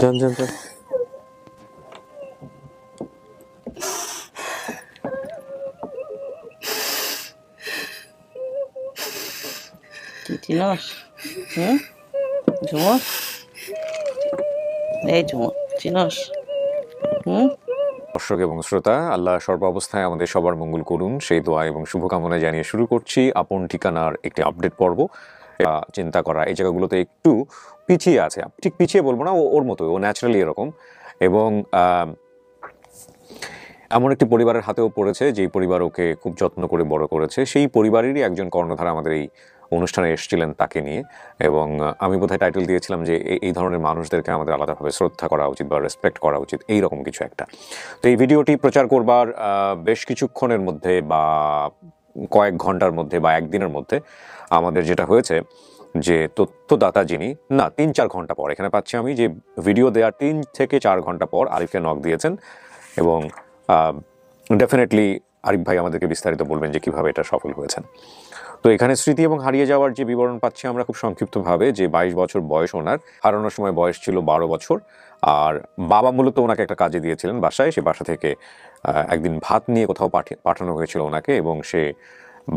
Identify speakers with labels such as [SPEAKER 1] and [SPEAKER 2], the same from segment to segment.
[SPEAKER 1] যান যান যান।
[SPEAKER 2] কি চিনস? ঝুমুর, এই ঝুমুর চিনস?
[SPEAKER 1] দর্শক এবং শ্রোতা, আল্লাহ সর্বাবস্থায় আমাদের সবার মঙ্গল করুন সেই দোয়া এবং শুভকামনা জানিয়ে শুরু করছি আপন ঠিকানার একটি আপডেট পর্ব। চিন্তা করা এই জায়গাগুলোতে একটু পিছিয়ে আছে, ঠিক পিছিয়ে বলবো না, ওর মতো, ও ন্যাচারালি এরকম। এবং এমন একটি পরিবারের হাতেও পড়েছে যেই পরিবার ওকে খুব যত্ন করে বড় করেছে। সেই পরিবারেরই একজন কর্ণধার আমাদের এই অনুষ্ঠানে এসেছিলেন তাকে নিয়ে, এবং আমি বোধহয় টাইটেল দিয়েছিলাম যে এই ধরনের মানুষদেরকে আমাদের আলাদাভাবে শ্রদ্ধা করা উচিত বা রেসপেক্ট করা উচিত, এইরকম কিছু একটা। তো এই ভিডিওটি প্রচার করবার বেশ কিছুক্ষণের মধ্যে বা কয়েক ঘন্টার মধ্যে বা একদিনের মধ্যে আমাদের যেটা হয়েছে যে তথ্যদাতা যিনি, না ৩-৪ ঘন্টা পর এখানে পাচ্ছি আমি যে ভিডিও দেওয়ার ৩ থেকে ৪ ঘন্টা পর আরিফকে নক দিয়েছেন, এবং ডেফিনেটলি আরিফ ভাই আমাদেরকে বিস্তারিত বলবেন যে কীভাবে এটা সফল হয়েছেন। তো এখানে স্মৃতি এবং হারিয়ে যাওয়ার যে বিবরণ পাচ্ছি আমরা খুব সংক্ষিপ্তভাবে, যে ২২ বছর বয়স ওনার, হারানোর সময় বয়স ছিল ১২ বছর। আর বাবা মূলত ওনাকে একটা কাজে দিয়েছিলেন বাসায়, সে বাসা থেকে একদিন ভাত নিয়ে কোথাও পাঠানো হয়েছিল ওনাকে, এবং সে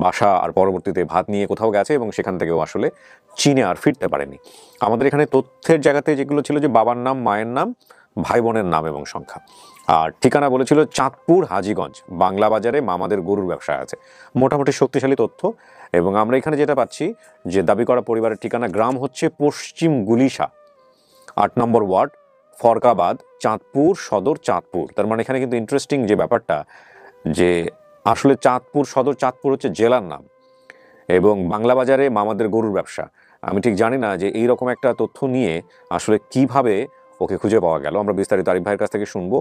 [SPEAKER 1] বাসা আর পরবর্তীতে ভাত নিয়ে কোথাও গেছে এবং সেখান থেকেও আসলে চীনে আর ফিরতে পারেনি। আমাদের এখানে তথ্যের জায়গাতে যেগুলো ছিল যে বাবার নাম, মায়ের নাম, ভাই বোনের নাম এবং সংখ্যা, আর ঠিকানা বলেছিল চাঁদপুর হাজীগঞ্জ, বাংলা বাজারে মামাদের গরুর ব্যবসা আছে। মোটামুটি শক্তিশালী তথ্য। এবং আমরা এখানে যেটা পাচ্ছি যে দাবি করা পরিবারের ঠিকানা, গ্রাম হচ্ছে পশ্চিম গুলিশা, ৮ নম্বর ওয়ার্ড, ফরকাবাদ, চাঁদপুর সদর, চাঁদপুর। তার মানে এখানে কিন্তু ইন্টারেস্টিং যে ব্যাপারটা, যে আসলে চাঁদপুর সদর, চাঁদপুর হচ্ছে জেলার নাম, এবং বাংলা বাজারে মামাদের গরুর ব্যবসা। আমি ঠিক জানি না যে এইরকম একটা তথ্য নিয়ে আসলে কিভাবে ওকে খুঁজে পাওয়া গেল। আমরা বিস্তারিত আরিফ ভাইয়ের কাছ থেকে শুনবো।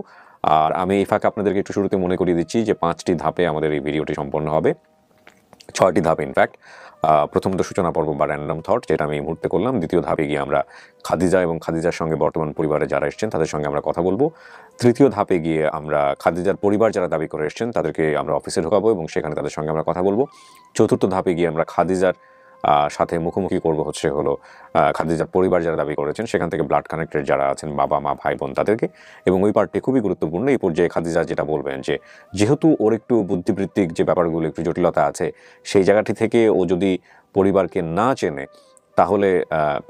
[SPEAKER 1] আর আমি এই ফাঁকে আপনাদেরকে একটু শুরুতে মনে করিয়ে দিচ্ছি যে 5টি ধাপে আমাদের এই ভিডিওটি সম্পন্ন হবে, 6টি ধাপে ইনফ্যাক্ট। প্রথমত সূচনা পর্ব বা র্যান্ডম থট, যেটা আমি এই মুহূর্তে করলাম। দ্বিতীয় ধাপে গিয়ে আমরা খাদিজা এবং খাদিজার সঙ্গে বর্তমান পরিবারে যারা এসেছেন তাদের সঙ্গে আমরা কথা বলবো। তৃতীয় ধাপে গিয়ে আমরা খাদিজার পরিবার যারা দাবি করে এসেছেন তাদেরকে আমরা অফিসে ঢোকাবো এবং সেখানে তাদের সঙ্গে আমরা কথা বলবো। চতুর্থ ধাপে গিয়ে আমরা খাদিজার সাথে মুখোমুখি করবো হলো খাদিজার পরিবার যারা দাবি করেছেন, সেখান থেকে ব্লাড কানেক্টেড যারা আছেন, বাবা মা ভাই বোন, তাদেরকে। এবং ওই পার্টটি খুবই গুরুত্বপূর্ণ। এই পর্যায়ে খাদিজা যেটা বলবেন যে যেহেতু ওর একটু বুদ্ধিবৃত্তিক যে ব্যাপারগুলো, একটু জটিলতা আছে, সেই জায়গাটি থেকে ও যদি পরিবারকে না চেনে তাহলে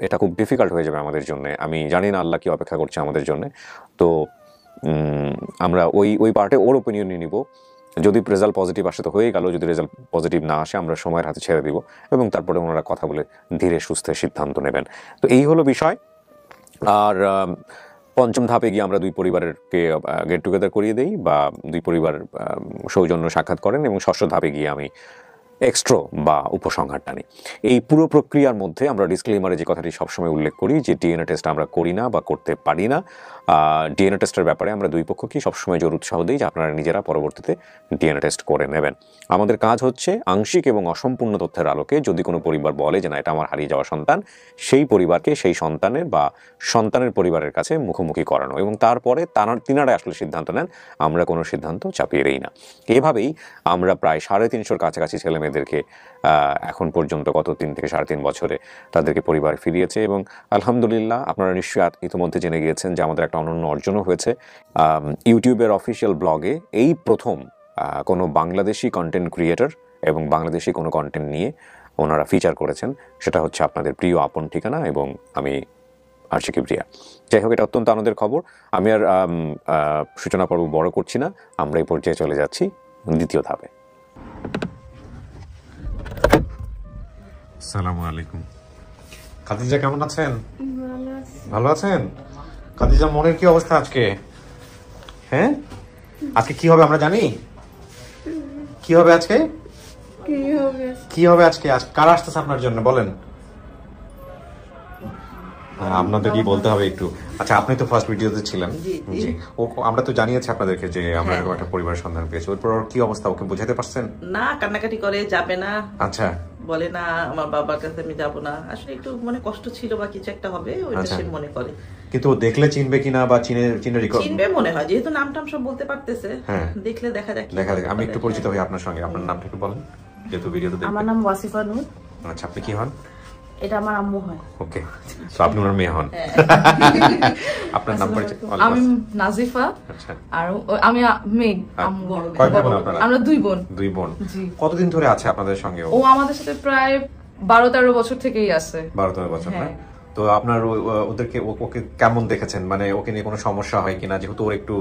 [SPEAKER 1] এটা খুব ডিফিকাল্ট হয়ে যাবে আমাদের জন্য। আমি জানি না আল্লাহ কি অপেক্ষা করছে আমাদের জন্য। তো আমরা ওই পার্টে ওর ওপিনিয়নই নিব। যদি রেজাল্ট পজিটিভ আসে তো হয়ে গেল, যদি রেজাল্ট পজিটিভ না আসে আমরা সময়ের হাতে ছেড়ে দিব, এবং তারপরে ওনারা কথা বলে ধীরে সুস্থে সিদ্ধান্ত নেবেন। তো এই হলো বিষয়। আর পঞ্চম ধাপে গিয়ে আমরা দুই পরিবারকে গেট টুগেদার করিয়ে দেই বা দুই পরিবার সৌজন্য সাক্ষাৎ করেন, এবং ষষ্ঠ ধাপে গিয়ে আমি এক্সট্রো বা উপসংহার টানি। এই পুরো প্রক্রিয়ার মধ্যে আমরা ডিসক্লেমারে যে কথাটি সবসময় উল্লেখ করি যে ডিএনএ টেস্ট আমরা করি না বা করতে পারি না। ডিএনএ টেস্টের ব্যাপারে আমরা দুই পক্ষকেই সবসময় জোর উৎসাহ দিই যে আপনারা নিজেরা পরবর্তীতে ডিএনএ টেস্ট করে নেবেন। আমাদের কাজ হচ্ছে আংশিক এবং অসম্পূর্ণ তথ্যের আলোকে যদি কোনো পরিবার বলে যে না এটা আমার হারিয়ে যাওয়া সন্তান, সেই পরিবারকে সেই সন্তানের বা সন্তানের পরিবারের কাছে মুখোমুখি করানো, এবং তারপরে তিনারা আসলে সিদ্ধান্ত নেন, আমরা কোনো সিদ্ধান্ত চাপিয়ে দেই না। এভাবেই আমরা প্রায় 350-র কাছাকাছি ছেলে মেয়েদেরকে এখন পর্যন্ত গত 3 থেকে 3.5 বছরে তাদেরকে পরিবার ফিরিয়েছে। এবং আলহামদুলিল্লাহ আপনারা নিশ্চয়ই ইতিমধ্যে জেনে গিয়েছেন যে আমাদের একটা অনন্য অর্জনও হয়েছে। ইউটিউবের অফিসিয়াল ব্লগে এই প্রথম কোনো বাংলাদেশি কন্টেন্ট ক্রিয়েটর এবং বাংলাদেশি কোনো কন্টেন্ট নিয়ে ওনারা ফিচার করেছেন, সেটা হচ্ছে আপনাদের প্রিয় আপন ঠিকানা এবং আমি আরশি কিবরিয়া। যাই হোক, এটা অত্যন্ত আনন্দের খবর। আমি আর সূচনা পর্ব বড় করছি না, আমরা এই পর্যায়ে চলে যাচ্ছি দ্বিতীয় ধাপে। আসসালামু আলাইকুম। খাদিজা কেমন আছেন? ভালো আছেন? খাদিজা মনের কি অবস্থা আজকে? হ্যাঁ, আজকে কি হবে আমরা জানি? কি হবে আজকে? কি হবে আজকে? কারা আসতেছে আপনার জন্য বলেন? আপনাদের কি বলতে হবে একটু? আচ্ছা, আপনি তো ফার্স্ট ভিডিওতে ছিলেন। জি, আমরা তো জানিয়েছি আপনাদেরকে যে আমরা এরকম একটা পরিবারের সন্ধান পেয়েছি। ওর কি অবস্থা, ওকে বোঝাতে পারছেন?
[SPEAKER 2] না, কান্নাকাটি করে, যাবে না।
[SPEAKER 1] আচ্ছা,
[SPEAKER 2] বলে না আমার বাবার কাছে আমি যাব না। আসলে একটু মনে কষ্ট ছিল বা কিছু একটা হবে, ওইটা সে মনে করে।
[SPEAKER 1] কিন্তু দেখলে চিনবে কিনা বা চিনবে
[SPEAKER 2] মনে হয়, যেহেতু নাম টাম সব বলতে পারতেছে। দেখলে দেখা যাক।
[SPEAKER 1] আমি একটু পরিচিত হই আপনার সঙ্গে। আপনার নামটা একটু বলেন, যেহেতু ভিডিওতে দেখবেন।
[SPEAKER 3] আমার নাম ওয়াসিফা নূর।
[SPEAKER 1] আচ্ছা, আপনি কি হন?
[SPEAKER 3] এটা আমার আম্মু হয়।
[SPEAKER 1] ওকে, তো আপনি ওনার মেয়ে হন। আপনার নাম পরিচয়?
[SPEAKER 3] আমি নাজিফা।
[SPEAKER 1] আচ্ছা,
[SPEAKER 3] আর আমি মেয়ে। আম্মু বড়।
[SPEAKER 1] কয় বোন আপনারা?
[SPEAKER 3] আমরা 2 বোন।
[SPEAKER 1] 2 বোন।
[SPEAKER 3] জি।
[SPEAKER 1] কতদিন ধরে আছে আপনাদের সঙ্গে?
[SPEAKER 3] ও আমাদের সাথে প্রায় 12-13 বছর থেকেই আছে।
[SPEAKER 1] 12-13 বছর না?
[SPEAKER 3] হ্যাঁ।
[SPEAKER 1] তো আপনার ওদেরকে ওকে কেমন দেখেছেন, মানে ওকে নিয়ে কোনো সমস্যা হয় কিনা, যেহেতু ওর একটু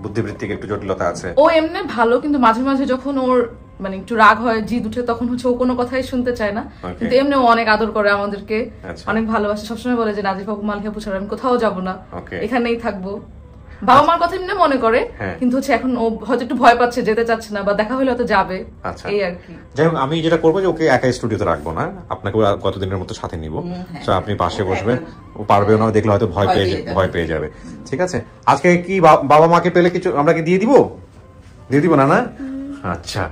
[SPEAKER 1] বুদ্ধিবৃত্তিক একটু জটিলতা আছে?
[SPEAKER 3] ও এমনি ভালো, কিন্তু মাঝে মাঝে যখন ওর মানে একটু রাগ হয়, জিদ উঠে, তখন হচ্ছে ও কোনো কথাই শুনতে চায় না। কিন্তু এমনি ও অনেক আদর করে আমাদেরকে, অনেক ভালোবাসে। সবসময় বলে যে নাজিফা আপু মালিকা আপু ছাড়া আমি কোথাও যাবো না, এখানেই থাকবো। বাবা মার কথা এমনি মনে করে, কিন্তু হচ্ছে এখন ও হয়তো একটু ভয় পাচ্ছে, যেতে চাচ্ছে না, বা দেখা হলে হয়তো যাবে, এই আর কি।
[SPEAKER 1] যাই হোক, আমি যেটা করবো যে ওকে একা স্টুডিওতে রাখবো না, আপনাকে কতদিনের মতো সাথে নিব, তো আপনি পাশে বসবেন, ও পারবে না দেখলে হয়তো ভয় পেয়ে যাবে। ঠিক আছে, আজকে কি বাবা মাকে পেলে কিছু আমরা কি দিয়ে দিব না? না, আচ্ছা।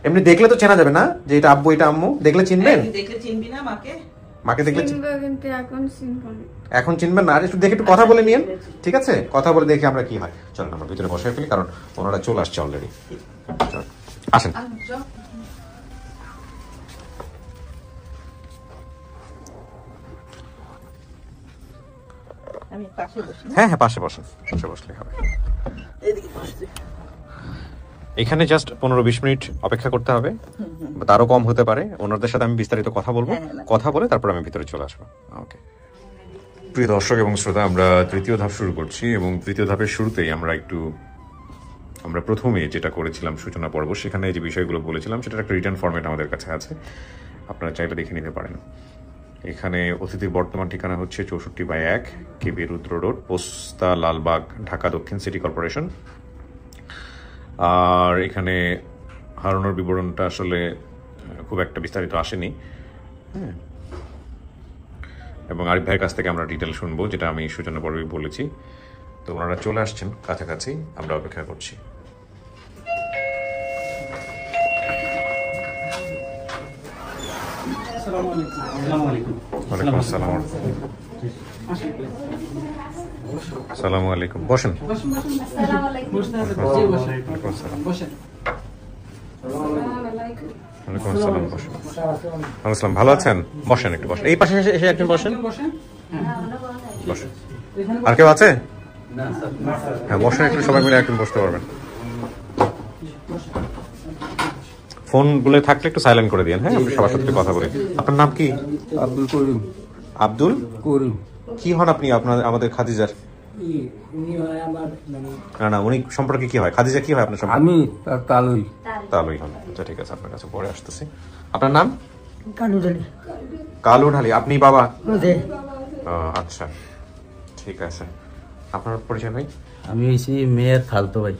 [SPEAKER 1] এমনি দেখলে তো চেনা যাবে না যে এটা আব্বু এটা আম্মু? দেখলে চিনবেন?
[SPEAKER 2] দেখলে চিনবি না মাকে?
[SPEAKER 1] মাকে দেখলে এখন চিনবেন না? আর একটু দেখে একটু কথা বলে নিন, ঠিক আছে? কথা বলে দেখি আমরা কি হয়। চলেন আমরা ভিতরে বসে ফেলি, কারণ ওনারা চলে আসছে অলরেডি। আসেন।
[SPEAKER 2] আমি পাশে বসি।
[SPEAKER 1] হ্যাঁ, পাশে বসেন, পাশে বসলে হবে।
[SPEAKER 2] এদিকে বসছি।
[SPEAKER 1] এখানে জাস্ট 15-20 মিনিট অপেক্ষা করতে হবে, তারও কম হতে পারে। ওনাদের সাথে আমি বিস্তারিত কথা বলবো, কথা বলে তারপর আমি ভিতরে চলে আসবো। ওকে। প্রিয় দর্শক এবং শ্রোতা, আমরা তৃতীয় ধাপ শুরু করছি, এবং তৃতীয় ধাপের শুরুতেই আমরা প্রথমে যেটা করেছিলাম সূচনা পর্ব, সেখানে যে বিষয়গুলো বলেছিলাম সেটার একটা রিটার্ন ফরম্যাট আমাদের কাছে আছে, আপনারা চাইলে দেখে নিতে পারেন। এখানে অতিথির বর্তমান ঠিকানা হচ্ছে 64/1 KB রুদ্র রোড, পোস্তা লালবাগ, ঢাকা দক্ষিণ সিটি কর্পোরেশন। আর এখানে হারানোর বিবরণটা আসলে খুব একটা বিস্তারিত আসেনি, হ্যাঁ। এবং আরিফ ভাইয়ের কাছ থেকে আমরা ডিটেল শুনবো, যেটা আমি সূচনা পর্বে বলেছি। তো ওনারা চলে আসছেন কাছাকাছি, আমরা অপেক্ষা করছি। ওয়ালাইকুম আসসালাম। আসসালামু আলাইকুম। বসেন। আসসালাম, ভালো আছেন? বসেন, একটু বসেন, এই পাশে এসে একজন বসেন। বসেন। আর কেউ আছে? হ্যাঁ, বসেন, একটু সবাই মিলে একটু বসতে পারবেন। ফোন গুলো থাকলে একটু সাইলেন্ট করে দিন, হ্যাঁ, আমরা সবার সাথে কথা বলি। আপনার নাম কি?
[SPEAKER 4] আব্দুল করিম।
[SPEAKER 1] আব্দুল করিম। কি হন আপনি আমাদের খাদিজার? না, উনি সম্পর্কে কি হয়? খাদিজা কি হয় আপনার সম্পর্কে?
[SPEAKER 4] আমি
[SPEAKER 1] তালুই হন। আচ্ছা, ঠিক আছে, আপনার কাছে পরে আসতেছি। আপনার নাম? কালু ঢালি। আপনি বাবা? আচ্ছা, ঠিক আছে। আপনার পরিচয় ভাই?
[SPEAKER 5] আমি হইছি মেয়ের খালতো ভাই।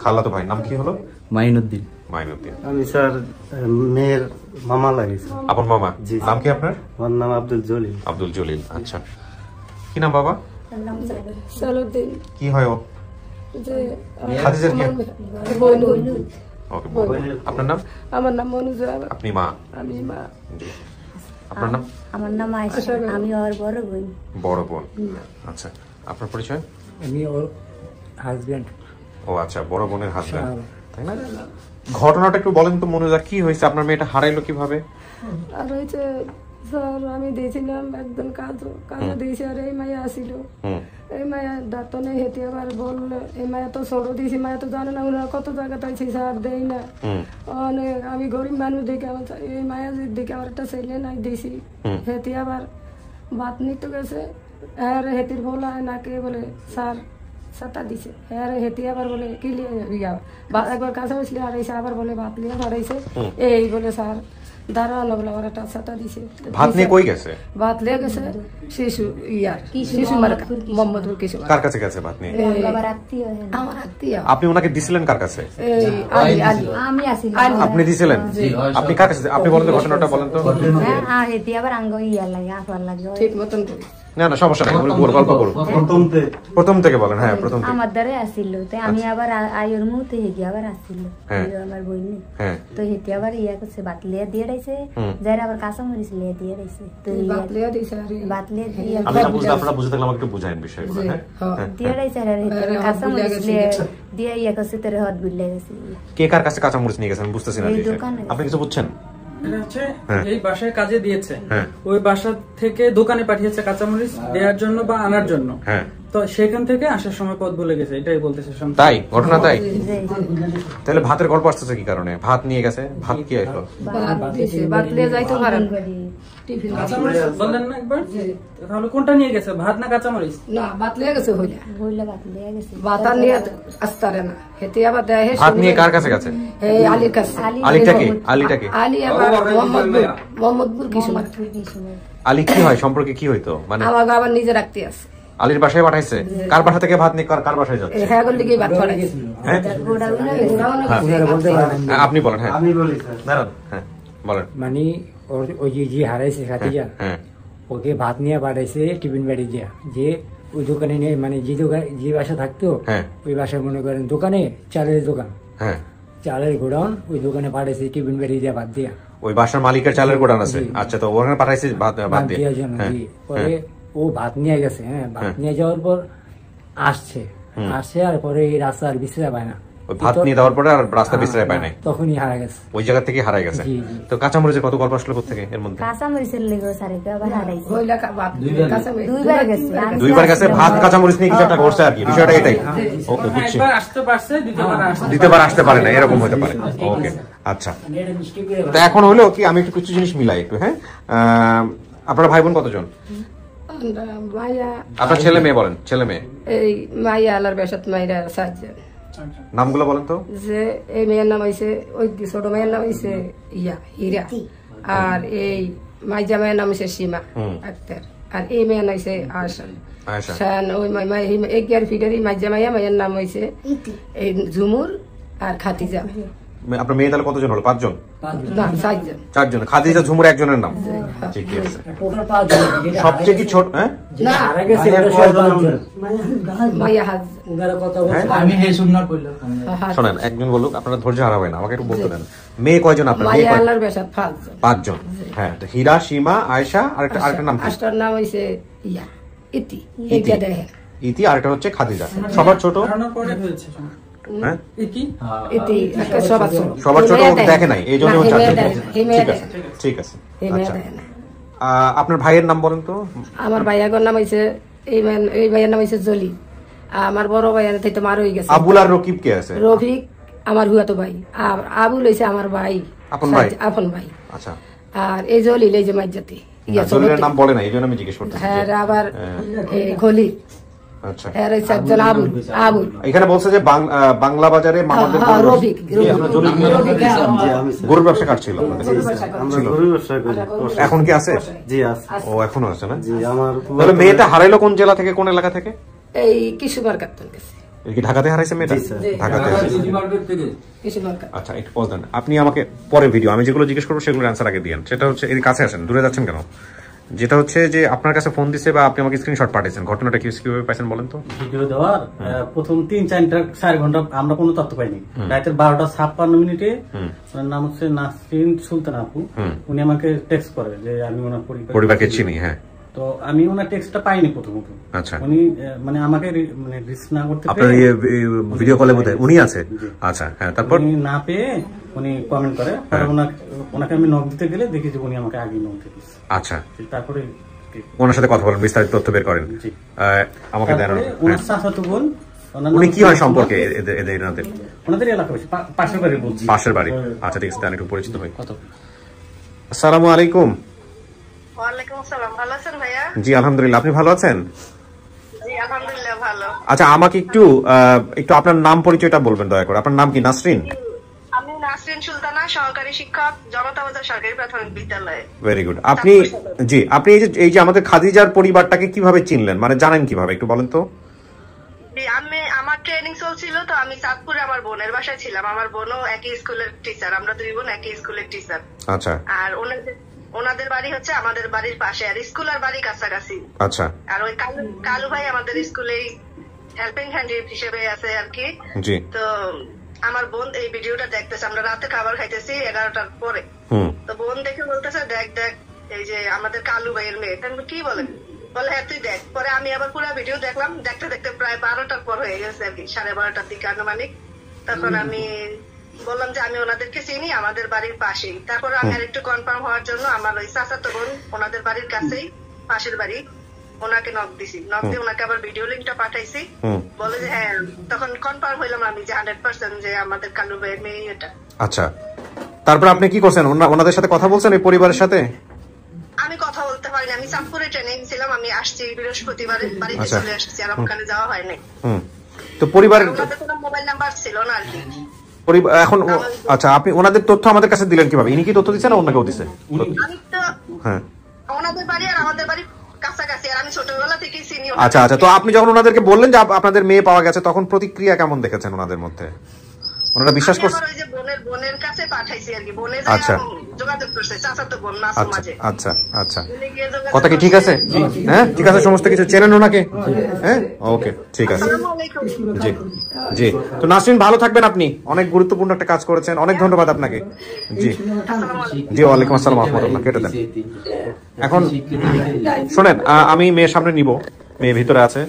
[SPEAKER 1] খালাতো ভাই নাম কি হলো?
[SPEAKER 5] মাইনুদ্দিন।
[SPEAKER 4] আমি স্যার মেয়ের মামা লাগিয়েছি।
[SPEAKER 1] আপন মামা? নাম কি আপনার?
[SPEAKER 4] আমার নাম আব্দুল জলিল।
[SPEAKER 1] আব্দুল জলিল। আচ্ছা, কি নাম বাবা?
[SPEAKER 6] সালুদ্দিন।
[SPEAKER 1] কি হয় ও? খাদিজার কি? ওকে, আপনার নাম?
[SPEAKER 6] আমার নাম মনুজা।
[SPEAKER 1] আপনি মা?
[SPEAKER 6] আমি মা।
[SPEAKER 1] আপনার নাম?
[SPEAKER 7] আমার নাম আয়েশা, আমি ওর বড় বোন।
[SPEAKER 1] বড় বোন। আচ্ছা, আপনার পরিচয়?
[SPEAKER 4] আমি ওর হাজবেন্ড।
[SPEAKER 1] ও আচ্ছা, বড় বোনের হাজবেন্ড, তাই না? ঘটনাটা একটু বলেন তো মনুজা, কি হয়েছে? আপনার মেয়েটা হারাইলো কিভাবে?
[SPEAKER 6] আর হয়েছে স্যার, আমি দিয়েছিলাম একদম কাজও দিয়েছি, আর এই মায়া আসিল। এই মায়া ডাক্তার হেঁটে আবার বললো, এই মায়া তো ছোট দিয়েছি, মায়া তো জানে না ওনারা কত জায়গা তাইছি, স্যার দেয় না। অনেক আমি গরিব মানুষ দেখে আমার এই মায়া দেখে আমার একটা ছেলে নাই দিয়েছি। হেঁটে আবার ভাত নিতে গেছে, হ্যাঁ হেতির বলা নাকে বলে স্যার সাতা দিছে, হ্যাঁ হেঁটে আবার বলে কি লিয়ে একবার কাছে বসলে হারাইছে, আবার বলে ভাত লিয়ে হারাইছে, এই বলে স্যার দাঁড়ানো বলে আমার একটা ছাতা দিছে।
[SPEAKER 1] ভাত নিয়ে কই গেছে?
[SPEAKER 6] ভাত লিয়ে গেছে শিশু মোহাম্মদপুর কিছু।
[SPEAKER 1] কার কাছে গেছে ভাত নিয়ে?
[SPEAKER 7] আমার আত্মীয়।
[SPEAKER 6] আমার আত্মীয়।
[SPEAKER 1] আপনি ওনাকে দিছিলেন কার কাছে?
[SPEAKER 7] আমি আসি।
[SPEAKER 1] আপনি দিছিলেন? আপনি কার কাছে? আপনি বলেন তো, ঘটনাটা বলেন তো।
[SPEAKER 7] হ্যাঁ, হেতি আবার আঙ্গ ইয়া লাগে, আফার লাগে
[SPEAKER 6] ঠিক মতন।
[SPEAKER 1] না সমস্যা নেই, গল্প করুন। প্রথম থেকে বলেন। হ্যাঁ, প্রথম থেকে।
[SPEAKER 7] আমার দ্বারে আসছিল, তাই আমি আবার আইর মুহূর্তে হেতি আবার আসছিল আমার বইনি। তো হেতি আবার ইয়া করছে, ভাত লিয়ে দিয়ে রাইছে, যারা আবার কাঁচা মরিচ লিয়ে দিয়ে রাইছে। তো
[SPEAKER 6] ভাত লিয়ে দিছে,
[SPEAKER 7] ভাত লিয়ে দিয়ে
[SPEAKER 1] আপনারা বুঝতে থাকলে আমাকে একটু বুঝাইন বিষয়গুলো। হ্যাঁ,
[SPEAKER 7] দিয়ে রাইছে, আর কাঁচা মরিচ লিয়ে দিয়ে ইয়া করছে, তোর হাত বুঝলে গেছে।
[SPEAKER 1] কে কার কাছে কাঁচা মরিচ নিয়ে গেছেন বুঝতেছেন না? আপনি কিছু বুঝছেন?
[SPEAKER 8] এটা হচ্ছে এই বাসায় কাজে দিয়েছে, ওই বাসা থেকে দোকানে পাঠিয়েছে কাঁচামরিচ দেওয়ার জন্য বা আনার জন্য, তো সেখান থেকে আসার সময় পথ ভুলে গেছে, এটাই বলতেছে।
[SPEAKER 1] তাই ঘটনা তাই? তাহলে ভাতের গল্প আসতেছে কি কারণে? ভাত নিয়ে গেছে, ভাত কি আসলো?
[SPEAKER 6] ভাত নিয়ে যাইতে পারেন
[SPEAKER 8] কাঁচামরিচ বললেন না একবার, তাহলে কোনটা নিয়ে গেছে, ভাত না কাঁচামরিচ?
[SPEAKER 6] না, ভাত নিয়ে গেছে হইলা,
[SPEAKER 7] ভাত লিয়ে গেছে।
[SPEAKER 6] ভাত আর নিয়ে আসতারে না, হেতে আবার দেয়।
[SPEAKER 1] ভাত নিয়ে কার কাছে গেছে?
[SPEAKER 6] এই আলীর কাছে।
[SPEAKER 1] আলীটাকে
[SPEAKER 6] আলী আবার মোহাম্মদপুর কিছু
[SPEAKER 1] আলী কি হয়, সম্পর্কে কি হইতো? মানে
[SPEAKER 6] আমাকে আবার নিজে রাখতে আছে।
[SPEAKER 1] আলীর বাসায় পাঠাইছে? কার বাসা থেকে ভাত নিয়ে কার বাসায় যাচ্ছে?
[SPEAKER 6] হ্যাঁ বললি কি ভাত পাঠাইছে।
[SPEAKER 1] আপনি বলেন। হ্যাঁ
[SPEAKER 4] আমি বলি স্যার,
[SPEAKER 1] দাঁড়ান, হ্যাঁ বলেন।
[SPEAKER 9] মানে ওই যে হারাইছে খাদিজা, ওকে ভাত নিয়ে পাঠাইছে টিফিন বাড়ি দিয়া, যে ওই দোকানে নিয়ে, মানে যে বাসা থাকতো ওই বাসায় মনে করেন দোকানে চালের দোকান, চালের গোডাউন, ওই দোকানে পাঠাইছে টিফিন বাড়ি দিয়া ভাত দিয়া।
[SPEAKER 1] ওই বাসার মালিকের চালের গোডাউন আছে? আচ্ছা, তো ওখানে পাঠাইছে ভাত দেওয়ার
[SPEAKER 9] জন্য। পরে ও ভাত নিয়ে গেছে, ভাত নিয়ে যাওয়ার পর আসছে আর পরে এই রাস্তা আর বিশ্রায় পায় না।
[SPEAKER 1] ভাত নিয়ে দেওয়ার পরে আর রাস্তা বিশ্রায় পায় নাই,
[SPEAKER 9] তখনই হারা গেছে,
[SPEAKER 1] ওই জায়গা থেকে হারা গেছে। তো কাঁচামরিচের কত গল্প আসলো কোথা থেকে এর মধ্যে?
[SPEAKER 7] কাঁচামরিচের লেগে সারেকে আবার হারাইছে,
[SPEAKER 1] দুইবার গেছে। ভাত কাঁচামরিচ নিয়ে কিছু একটা করছে আর কি, বিষয়টা এটাই। ওকে, বুঝছি। দ্বিতীয়বার আসতে পারে না, এরকম হতে পারে। ওকে, আচ্ছা। তো এখন হলো কি, আমি একটু কিছু জিনিস মিলাই একটু। হ্যাঁ, আপনার ভাই বোন কতজন? আপনার ছেলে মেয়ে বলেন, ছেলে মেয়ে।
[SPEAKER 6] এই মাইয়া আলার বেশাত মাইরা 7 জন।
[SPEAKER 1] নামগুলো বলেন তো।
[SPEAKER 6] যে এই মেয়ের নাম হইছে, ওই ছোট মেয়ের নাম হইছে হীরা, আর এই মাইজা মেয়ের নাম হইছে সীমা আক্তার, আর এই মেয়ের নাম হইছে আয়শা। ওই এগিয়ার ফিডারি মাইজা মাইয়ের নাম হইছে এই ঝুমুর আর খাতিজা।
[SPEAKER 1] আপনার মেয়ে তাহলে কতজন হলো? 5 জন?
[SPEAKER 6] না, 4 জন।
[SPEAKER 1] 4 জন। খাদিজা, ঝুমুর একজনের নাম। ঠিক আছে। সবচেয়ে কি ছোট? হ্যাঁ, শোনেন, একজন বলুক, আপনারা ধৈর্য হারাবেন, আমাকে একটু বলতে দেন। মেয়ে কয়জন আপনার? 5 জন। হ্যাঁ, হীরা, সীমা, আয়েশা, আরেকটা নাম কি?
[SPEAKER 6] আরেকটার নাম হইছে ইতি।
[SPEAKER 1] ইতি, আরেকটা হচ্ছে খাদিজা। সবার ছোট? সবার ছোট দেখে নাই, এই জন্য। ঠিক আছে। আপনার ভাইয়ের নাম বলেন তো। আমার
[SPEAKER 6] ভাইয়ার নাম হইছে, এই ভাইয়ের নাম হইছে জলি। আমার বড় ভাইয়ের থেকে মার হয়ে গেছে।
[SPEAKER 1] আবুল আর রকিব কে আছে?
[SPEAKER 6] রফিক আমার হুয়াতো ভাই, আর আবুল হইছে আমার ভাই, আপন ভাই।
[SPEAKER 1] আচ্ছা।
[SPEAKER 6] আর এই জলিল, এই যে মাইজাতি
[SPEAKER 1] জলিলের নাম বলে না, এই জন্য আমি জিজ্ঞেস করতেছি।
[SPEAKER 6] হ্যাঁ, আবার খলি।
[SPEAKER 1] আচ্ছা।
[SPEAKER 6] এখানে
[SPEAKER 1] বলছে যে বাংলা বাজারে মামাদের গরুর ব্যবসা কাটছিল। এখন কি আছে? ও, এখনো আছে না? তাহলে মেয়েটা হারাইলো কোন জেলা থেকে, কোন এলাকা থেকে?
[SPEAKER 6] এই কিশোরগঞ্জ কাছে।
[SPEAKER 1] ঢাকাতে হারাইছে মেয়েটা? ঢাকাতে। আচ্ছা, একটু পজ দেন। আপনি আমাকে পরে ভিডিও, আমি যেগুলো জিজ্ঞেস করবো সেগুলোর অ্যান্সার আগে দিয়েন। সেটা হচ্ছে, এর কাছে আসেন, দূরে যাচ্ছেন কেন? যেটা হচ্ছে যে আপনার কাছে ফোন দিছে বা আপনি আমাকে স্ক্রিনশট পাঠিয়েছেন, ঘটনাটা কিভাবে পাইছেন বলেন তো?
[SPEAKER 5] ভিডিও দেওয়ার প্রথম 3-4 ঘন্টা আমরা কোনো তথ্য পাইনি। রাতের 12:56 ওনার নাম হচ্ছে নাসরিন সুলতান আপু, উনি আমাকে টেক্সট করে যে আমি ওনার
[SPEAKER 1] পরিবারকে চিনি। হ্যাঁ,
[SPEAKER 5] তো আমি ওনার টেক্সটটা পাইনি প্রথমত।
[SPEAKER 1] আচ্ছা।
[SPEAKER 5] উনি মানে আমাকে মানে রিস্ক না করতে
[SPEAKER 1] আপনার ভিডিও কলে বোধহয় উনি আছে। আচ্ছা, হ্যাঁ, তারপর
[SPEAKER 5] উনি না পেয়ে উনি কমেন্ট করে, ওনাকে আমি নক দিতে গেলে দেখি যে উনি আমাকে আগে নক দিয়েছে।
[SPEAKER 1] আচ্ছা,
[SPEAKER 5] তারপরে
[SPEAKER 1] ওনার সাথে কথা বলেন, বিস্তারিত তথ্য বের করেন, আমাকে দেন।
[SPEAKER 5] ওনার চাচাতো বোন,
[SPEAKER 1] উনি কি হয় সম্পর্কে
[SPEAKER 5] ওনাদের এলাকা, পাশের বাড়ি বলছি।
[SPEAKER 1] পাশের বাড়ি। আচ্ছা, ঠিক আছে, একটু পরিচিত হই। আসসালামু আলাইকুম।
[SPEAKER 10] ওয়ালাইকুম আসসালাম। ভালো আছেন ভাইয়া?
[SPEAKER 1] জি আলহামদুলিল্লাহ, আপনি ভালো আছেন?
[SPEAKER 10] জি আলহামদুলিল্লাহ ভালো।
[SPEAKER 1] আচ্ছা, আমাকে একটু আপনার নাম পরিচয়টা বলবেন দয়া করে। আপনার নাম কি? নাসরিন?
[SPEAKER 10] আমি নাসরিন সুলতানা, সহকারী শিক্ষক, জনতা বাজার সরকারি প্রাথমিক বিদ্যালয়ে।
[SPEAKER 1] Very good. আপনি এই যে আমাদের খাদিজার পরিবারটাকে কিভাবে চিনলেন, মানে জানেন কিভাবে, একটু বলেন তো।
[SPEAKER 10] আমার ট্রেনিং চলছিল, তো আমি চাঁদপুরে আমার বোনের বাসায় ছিলাম। আমার বোনও একই স্কুলের টিচার, আমরা 2 বোন একই স্কুলের টিচার।
[SPEAKER 1] আচ্ছা।
[SPEAKER 10] আর ওনাদের বাড়ি হচ্ছে আমাদের বাড়ির পাশে, আর স্কুল আর বাড়ি কাছাকাছি।
[SPEAKER 1] আচ্ছা।
[SPEAKER 10] আর ওই কালু ভাই আমাদের স্কুলে হেল্পিং হ্যান্ড হিসেবে আছে আর কি।
[SPEAKER 1] জি।
[SPEAKER 10] তো আমার বোন এই ভিডিওটা দেখতেছে, আমরা রাতে খাবার খাইতেছি 11টার পরে। তো বোন দেখে বলতেছে, দেখ এই যে আমাদের কালু ভাইয়ের মেয়ে। কি বলেন? বলে হ্যাঁ তুই দেখ। পরে আমি আবার পুরো ভিডিও দেখলাম, দেখতে দেখতে প্রায় 12টার পর হয়ে গেছে আর কি, 12:30টার দিকে আনুমানিক। তখন আমি বললাম যে আমি ওনাদেরকে চিনি, আমাদের বাড়ির পাশেই। তারপর আমি আর একটু কনফার্ম হওয়ার জন্য আমার ওই চাচাতো বোন ওনাদের বাড়ির কাছেই, পাশের বাড়ি, ওনাকে নক দিছি। নক দিয়ে ওনাকে আবার ভিডিও লিঙ্কটা পাঠাইছি। বলে যে হ্যাঁ, তখন কনফার্ম হইলাম আমি যে 100% যে আমাদের কালু ভাইয়ের মেয়ে এটা।
[SPEAKER 1] আচ্ছা, তারপর আপনি কি করছেন? ওনাদের সাথে কথা বলছেন এই পরিবারের সাথে?
[SPEAKER 10] আমি কথা বলতে পারিনি, আমি চাঁদপুরে ট্রেনিং ছিলাম, আমি আসছি বৃহস্পতিবারে, বাড়িতে চলে আসছি, আর ওখানে যাওয়া হয়নি।
[SPEAKER 1] তো পরিবারের
[SPEAKER 10] ওনাদের কোনো মোবাইল নাম্বার ছিল না আর কি।
[SPEAKER 1] এখন আচ্ছা, আপনি ওনাদের তথ্য আমাদের কাছে দিলেন কিভাবে? ইনি কি তথ্য দিচ্ছেন না অন্য কেউ দিচ্ছে?
[SPEAKER 10] আমি তো ওনাদের বাড়ি আর আমাদের বাড়ি কাছাকাছি, আর আমি ছোটবেলা থেকেই চিনি।
[SPEAKER 1] আচ্ছা আচ্ছা, তো আপনি যখন ওনাদেরকে বললেন যে আপনাদের মেয়ে পাওয়া গেছে, তখন প্রতিক্রিয়া কেমন দেখেছেন ওনাদের মধ্যে? ওনারা বিশ্বাস করছে?
[SPEAKER 10] ওই যে বোনের কাছে পাঠাইছি আর কি, বোনে যোগাযোগ করছে, চাচাতো বোন মাসুম মাঝে।
[SPEAKER 1] আচ্ছা আচ্ছা, কথা কি ঠিক আছে? হ্যাঁ ঠিক আছে, সমস্ত কিছু চেনেন ওনাকে? হ্যাঁ ওকে, ঠিক আছে। জি জি, তো নাসরিন ভালো থাকবেন, আপনি অনেক গুরুত্বপূর্ণ একটা কাজ করেছেন, অনেক ধন্যবাদ আপনাকে। জি জি, ওয়ালাইকুম আসসালাম ওয়া রাহমাতুল্লাহ। কেটে দেন। এখন শোনেন, আমি মেয়ের সামনে নিব, মেয়ে ভিতরে আছে,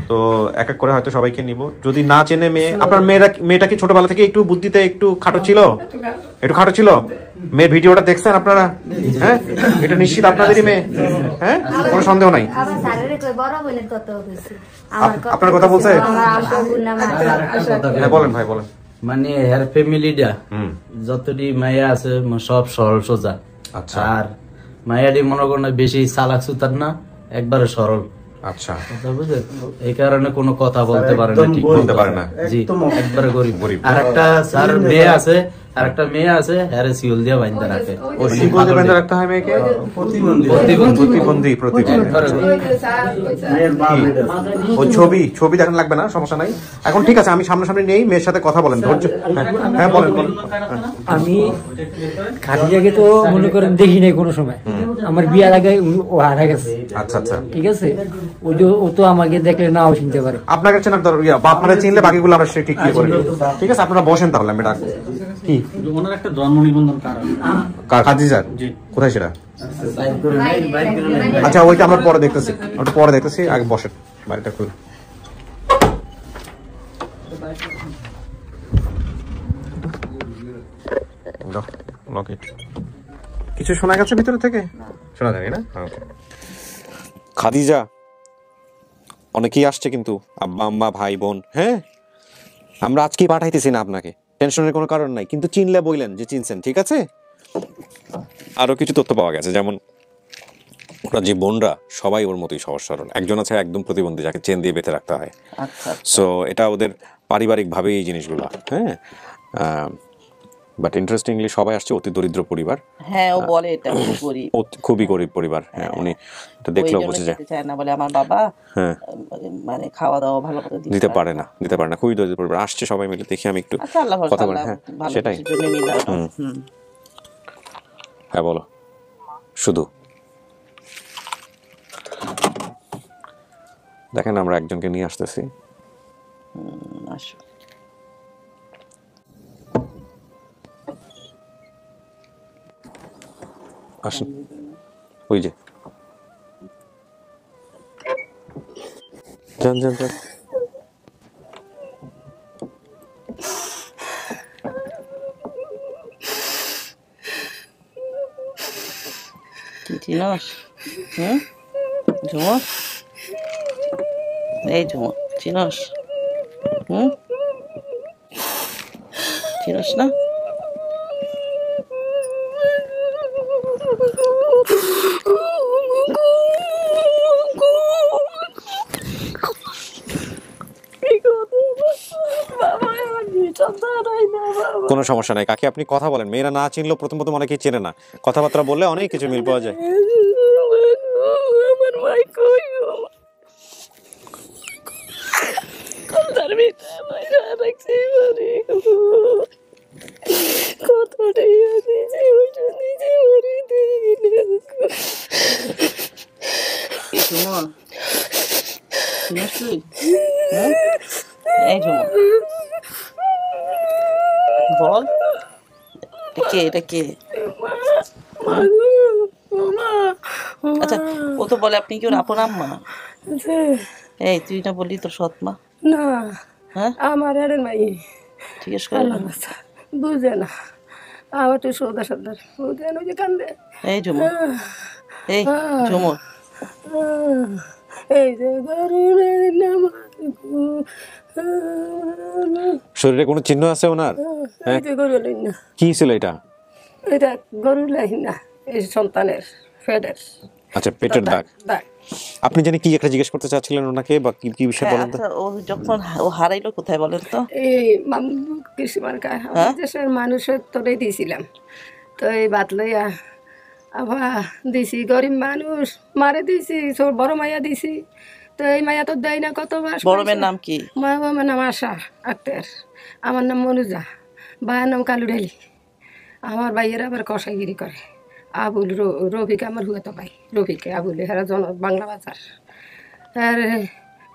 [SPEAKER 1] তো এক এক করে হয়তো সবাইকে নিব। যদি না চেনে মেয়ে, আপনার মেয়েটা কি ছোটবেলা থেকে একটু বুদ্ধিতে একটু খাটো ছিল? একটু খাটো ছিল? মেয়ের ভিডিওটা দেখছেন আপনারা? হ্যাঁ, এটা নিশ্চিত আপনাদেরই মেয়ে? হ্যাঁ, কোনো সন্দেহ নাই? আপনার কথা বলছে? হ্যাঁ বলেন ভাই, বলেন।
[SPEAKER 11] মানে এর ফ্যামিলিটা যতটি মায়া আছে সব সরল সোজা।
[SPEAKER 1] আচ্ছা,
[SPEAKER 11] আর মায়াটি মনে করেন বেশি চালাক সুতার না, একবারে সরল।
[SPEAKER 1] আচ্ছা,
[SPEAKER 11] বুঝলেন, এই কারণে কোনো কথা বলতে পারে না, ঠিক বলতে পারে না। জি, একবারে গরিব। আর একটা স্যার মেয়ে আছে, আর একটা মেয়ে আছে, আরে সিউল দিয়া বাইন্দা রাখে।
[SPEAKER 1] ও সিউল দিয়া বাইন্দা রাখতে হয় মেয়েকে? প্রতিবন্ধী। ও ছবি দেখান লাগবে না, সমস্যা নাই। এখন ঠিক আছে, আমি সামনাসামনি নেই, মেয়ের সাথে কথা বলেন, ধৈর্য। হ্যাঁ বলেন।
[SPEAKER 9] আমি খাদিজাকে তো মনে করেন দেখি নাই কোনো সময়, আমার বিয়ার আগে ও হারা গেছে।
[SPEAKER 1] আচ্ছা আচ্ছা,
[SPEAKER 9] ঠিক আছে, ও তো আমাকে দেখলে নাও চিনতে পারে।
[SPEAKER 1] আপনাকে চেনার দরকার, আপনারা চিনলে বাকিগুলো আমরা ঠিক করে নেব। ঠিক আছে, আপনারা বসেন তাহলে, আমি ডাকবো। কি
[SPEAKER 5] ওনার একটা জন্ম নিবন্ধন কার্ড
[SPEAKER 1] খাদিজার? কোথায় সেটা? আচ্ছা, ওইটা আমরা পরে দেখতেছি, আগে বসেন, বাড়িটা খুলে। কিছু শোনা গেছে ভিতরে থেকে? শোনা যায়নি না? খাদিজা, অনেকেই আসছে কিন্তু, আব্বা আম্মা ভাই বোন। হ্যাঁ, আমরা আজকেই পাঠাইতেছি না আপনাকে, টেনশনের কোনো কারণ নাই, কিন্তু চিনলে বললেন যে চিনছেন। ঠিক আছে, আরো কিছু তথ্য পাওয়া গেছে, যেমন ওরা যে বোনরা সবাই ওর মতোই সহজ সরল। একজন আছে একদম প্রতিবন্ধী, যাকে চেন দিয়ে বেঁধে রাখতে হয়। সো এটা ওদের পারিবারিক ভাবে এই জিনিসগুলো। হ্যাঁ, বাট ইন্টারেস্টিংলি সবাই আসছে অতি দরিদ্র পরিবার।
[SPEAKER 2] হ্যাঁ, ও বলে এটা
[SPEAKER 1] খুবই গরিব পরিবার। হ্যাঁ, উনি এটা দেখলেও বুঝে যায়
[SPEAKER 2] না, বলে আমার বাবা মানে খাওয়া দাওয়া ভালো করে
[SPEAKER 1] দিতে পারে না, খুবই দরিদ্র পরিবার। আসছে সবাই মিলে, দেখি আমি একটু কথা বলি। হ্যাঁ সেটাই। হ্যাঁ বলো। শুধু দেখেন, আমরা একজনকে নিয়ে আসতেছি। আসেন, ওই যে যান।
[SPEAKER 2] চিনস? ঝুমুর, এই ঝুমুর চিনস? চিনস না?
[SPEAKER 1] কোনো সমস্যা নাই কাকি, আপনি কথা বলেন। মেয়েরা না চিনলেও প্রথম অনেকেই চেনে না, কথাবার্তা বললে অনেক কিছু মিল পাওয়া যায়।
[SPEAKER 2] বল, এটা কে? আচ্ছা, ও তো বলে আপনি কি ওর আপন আম্মা? এই তুই না বললি তোর সৎ মা?
[SPEAKER 6] না,
[SPEAKER 2] হ্যাঁ,
[SPEAKER 6] আমার আরে মাই।
[SPEAKER 2] ঠিক আছে,
[SPEAKER 6] বুঝে না আমার তো সৌদা সর্দার বুঝে না, ওই যে কান্দে।
[SPEAKER 2] এই ঝুমুর, এই ঝুমুর,
[SPEAKER 6] এই যে গরুরের নামাজ
[SPEAKER 1] শরীরে কোনো চিহ্ন আছে ওনার?
[SPEAKER 6] এই যে গরু লাইন না,
[SPEAKER 1] কি ছিল এটা?
[SPEAKER 6] এটা গরু লাইন না, এই সন্তানের ফেডের।
[SPEAKER 1] আচ্ছা, পেটের দাগ। আপনি জানি কি একটা জিজ্ঞেস করতে চাচ্ছিলেন ওনাকে, বা কি কি বিষয় বলেন তো?
[SPEAKER 2] ও যখন ও হারাইলো কোথায় বলেন তো?
[SPEAKER 6] এই কৃষি মার্কা দেশের মানুষের তোরে দিয়েছিলাম, তো এই বাত লইয়া আবার দিছি, গরিব মানুষ মারে দিছি, বড় মাইয়া দিছি, তো এই মাইয়া তো দেয় না কত মাস।
[SPEAKER 2] বড় মেয়ের নাম কি?
[SPEAKER 6] আমার নাম আশা আক্তার, আমার নাম মনুজা, ভাইয়ের নাম কালু ঢালি। আমার ভাইয়ের আবার কষাইগিরি করে। আবুল রফিক আমার হুয়ে তো ভাই, রফিকে আবুল হেরা বাংলা বাজার। আর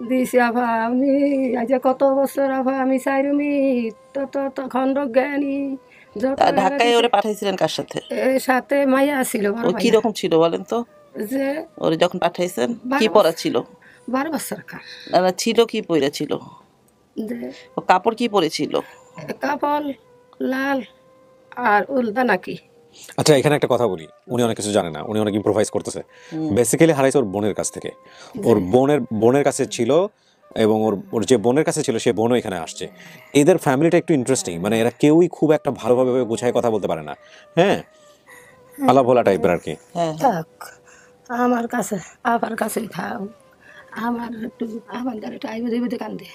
[SPEAKER 6] দিছি আভা আমি আজ কত বছর আভা আমি চাইরুমি তখন জ্ঞানী।
[SPEAKER 2] ঢাকায় ওরে পাঠাইছিলেন কার সাথে?
[SPEAKER 6] সাথে মাইয়া ছিল।
[SPEAKER 2] ও কি রকম ছিল বলেন তো?
[SPEAKER 6] যে
[SPEAKER 2] ওরে যখন পাঠাইছেন কি পরা ছিল?
[SPEAKER 6] 12 বছর কার
[SPEAKER 2] না ছিল, কি পরে ছিল? ও কাপড় কি পরেছিল?
[SPEAKER 6] কাপড় লাল আর উলদা নাকি।
[SPEAKER 1] আচ্ছা, এখানে একটা কথা বলি, উনি অনেক কিছু জানে না, উনি অনেক ইম্প্রোভাইজ করতেছে। বেসিক্যালি হারাইছে ওর বোনের কাছ থেকে, ওর বোনের কাছে ছিল, এবং ওর যে বোনের কাছে ছিল সে বোনও এখানে আসছে। এদের ফ্যামিলিটা একটু ইন্টারেস্টিং, মানে এরা কেউই খুব একটা ভালোভাবে গুছায় কথা বলতে পারে না। হ্যাঁ, আলা ভোলা টাইপের আর কি।
[SPEAKER 6] থাক আমার কাছে, আমার কাছেই থাক। আমার একটু আমার দ্বারা একটু আইবে দেবে কান্দে,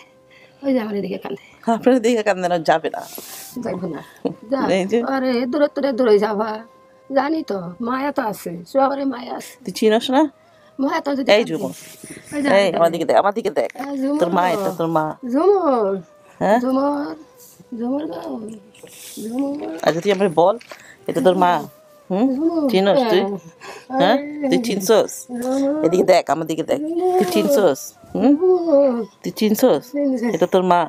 [SPEAKER 6] ওই যে আমার এদিকে কান্দে।
[SPEAKER 2] আপনার দিকে কান্দে না, যাবে না,
[SPEAKER 6] যাইব না। আরে দূরে দূরে যাবা, জানি তো মায়া তো আছে, সবারই মায়া আছে।
[SPEAKER 2] তুই চিনস না
[SPEAKER 6] মায়া তো?
[SPEAKER 2] এই ঝুমুর, এই আমার দিকে দেখ, আমার দিকে দেখ, তোর মা, এটা তোর মা।
[SPEAKER 6] ঝুমুর,
[SPEAKER 2] হ্যাঁ
[SPEAKER 6] ঝুমুর, ঝুমুর, ঝুমুর।
[SPEAKER 2] আচ্ছা তুই আমার বল, এটা তোর মা? চিনস তুই? হ্যাঁ তুই চিনছস? এদিকে দেখ, আমার দিকে দেখ, তুই চিনছস? তুই চিনছস? এটা তোর মা?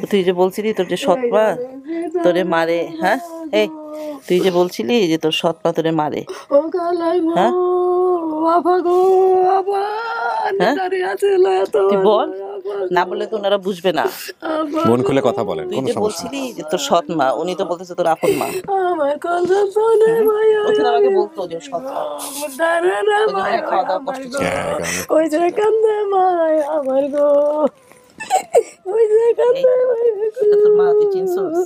[SPEAKER 2] তুই যে বলছিলি তোর যে সৎ মা তোরে মারে, হ্যাঁ এই তুই যে বলছিলি যে তোর সৎ মা তোরে মারে, হ্যাঁ তুই বল, না বললে তো ওনারা বুঝবে না।
[SPEAKER 1] মন খুলে কথা বলেন,
[SPEAKER 2] তুই যে বলছিলি যে তোর সৎ মা, উনি তো বলতেছে তোর আপন মা। ওখানে আমাকে বলতো যে সৎ মা, খাওয়া দাওয়া কষ্ট ছিল।
[SPEAKER 6] ওই যে কান্দে মায় আমার গো, ওই যে কান্দে
[SPEAKER 2] তোর মা, তুই চিনছস?